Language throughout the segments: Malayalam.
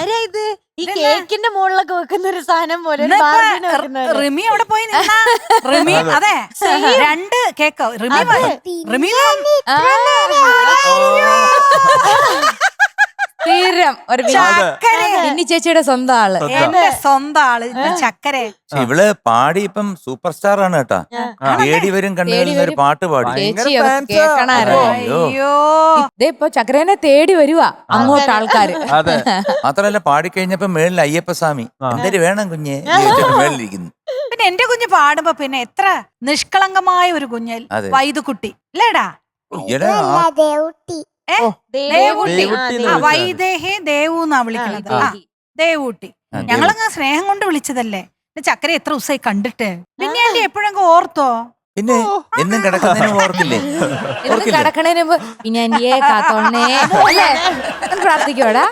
ആരാ ഇത്? ഈ കേക്കിന്റെ മുകളിലൊക്കെ വെക്കുന്ന ഒരു സാധനം പോലെ റിമി അവിടെ പോയി നിന്നാ റിമി അതെ 2 കേക്ക് റിമി തീരം ഒരു മിന്നി ചേച്ചിയുടെ സ്വന്തം ആള്, എന്റെ സ്വന്തം ആള് ചക്കര. ഇവള് പാടി ഇപ്പം സൂപ്പർ സ്റ്റാർ ആണ് കേട്ടാ. തേടി വരും കണ്ണുകളിൽ ഒരു പാട്ട് പാടി. ചേച്ചി കേക്കണായിരുന്നു. ഇപ്പൊ ചക്രേനെ തേടി വരുവാ അങ്ങോട്ട് ആൾക്കാര്. മാത്രല്ല പാടിക്കഴിഞ്ഞപ്പോ മേളിൽ അയ്യപ്പസ്വാമി എന്തൊരു വേണം കുഞ്ഞെ മേളിലിരിക്കുന്നു. പിന്നെ എന്റെ കുഞ്ഞ് പാടുമ്പോ പിന്നെ എത്ര നിഷ്കളങ്കമായ ഒരു കുഞ്ഞ് വൈദുകുട്ടി അല്ലേടാ. വൈദേഹേ ദേവൂന്നാ വിളിക്കണത്. ദേവൂട്ടി ഞങ്ങളങ്ങ് സ്നേഹം കൊണ്ട് വിളിച്ചതല്ലേ. ചക്കര എത്ര ദിവസമായി കണ്ടിട്ട്. പിന്നെ എന്റെ എപ്പോഴെങ്കിലും ഓർത്തോ? പിന്നെ എന്നും കിടക്കുന്നതിന് ഓർക്കില്ലേ? കിടക്കണേന് പിന്നെ എന്റെ കാത്തോണേ പ്രാർത്ഥിക്കോടാ.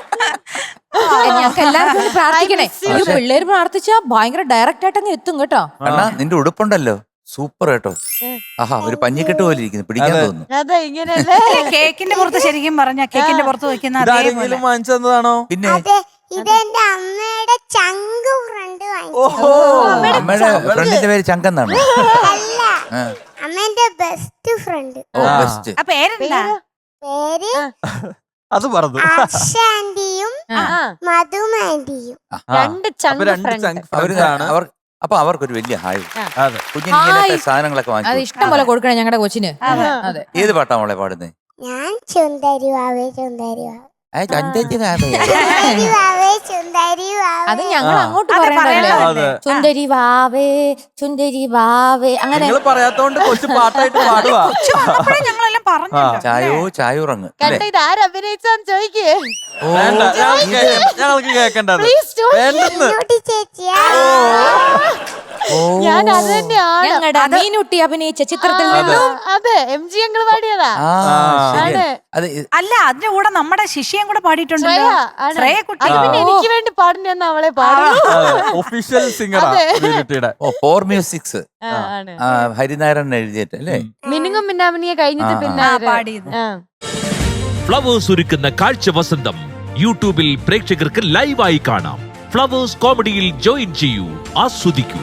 ഞങ്ങൾക്ക് എല്ലാവർക്കും പ്രാർത്ഥിക്കണേ. ഈ പിള്ളേര് പ്രാർത്ഥിച്ചാ ഭയങ്കര ഡയറക്റ്റ് ആയിട്ട് അങ്ങ് എത്തും കേട്ടോ. അണ്ണാ നിന്റെ ഉടുപ്പുണ്ടല്ലോ സൂപ്പർ കേട്ടോ. ആഹാ ഒരു പഞ്ഞിക്കെട്ട് പോലെ ഇരിക്കുന്നു, പിടിക്കാൻ തോന്നുന്നു. അതെ ഇങ്ങനെയല്ലേ കേക്കിന്റെ പുറത്ത് ശരിക്കും പറഞ്ഞ കേക്കിന്റെ പുറത്ത് വെക്കുന്ന വാങ്ങിച്ചതാണോ? പിന്നെ ഇതെന്റെ അമ്മയുടെ ചങ്ക് ഫ്രണ്ട് അമ്മയുടെ ഫ്രണ്ടിന്റെ പേര് ചങ്കെന്നാണ്. അല്ല, അമ്മേന്റെ ബെസ്റ്റ് ഫ്രണ്ട്. ഓ ബെസ്റ്റ്. പേരെന്താ? പേര് അത് പറഞ്ഞു. ആന്റിയും മധുമാന്റിയും. 2 ചങ്ക്. അപ്പൊ അവർക്കൊരു വലിയ ഹായ്. കുഞ്ഞിന് ഇങ്ങനത്തെ സാധനങ്ങളൊക്കെ അത് വാങ്ങിച്ചു ഇഷ്ടം പോലെ കൊടുക്കണേ ഞങ്ങളുടെ കൊച്ചിന്. അതെ. ഏത് പാട്ടാ മോളെ പാടുന്നത്? ഞാൻ ചുന്തരിവാവേ ചുന്തരിവാവേ അത് ഞങ്ങൾ അങ്ങോട്ട് പറയണല്ലോ. ചുന്ദരി വാവേ ചുന്ദരി വാവേ അങ്ങനെ പറയാത്തോണ്ട് കൊച്ചു പാട്ടായിട്ട് പാടുവാ. ഞങ്ങളെല്ലാം പറഞ്ഞു. ചായോ ചായൂറങ്ങ് കണ്ട ഇത് ആരഭിനയിച്ചാന്ന് ചോദിക്കേ. ഞങ്ങൾക്ക് കേക്കണ്ടത് ഞാൻ അത് തന്നെയാണ് ഞങ്ങളുടെ മീനുട്ടി അഭിനയിച്ച ചിത്രത്തിൽ നിന്നും. അതെ MG ഞങ്ങൾ പാടിയതാ. അല്ല അതിന്റെ കൂടെ നമ്മുടെ ശിഷ്യം കൂടെ പാടിയിട്ടുണ്ട്. പിന്നെ എനിക്ക് വേണ്ടി പാടുന്ന അവളെ പാടും. Official singer. For musics Harinarayanan എഴുതിയിട്ട് അല്ലേ? മിനുങ്ങും മിന്നാമിനിയെ കഴിഞ്ഞിട്ട് പിന്നെ പാടിയത്. ഫ്ലവേഴ്സ് ഒരുക്കുന്ന കാഴ്ച വസന്തം യൂട്യൂബിൽ പ്രേക്ഷകർക്ക് ലൈവായി കാണാം. ഫ്ലവേഴ്സ് കോമഡിയിൽ ജോയിൻ ചെയ്യൂ, ആസ്വദിക്കൂ.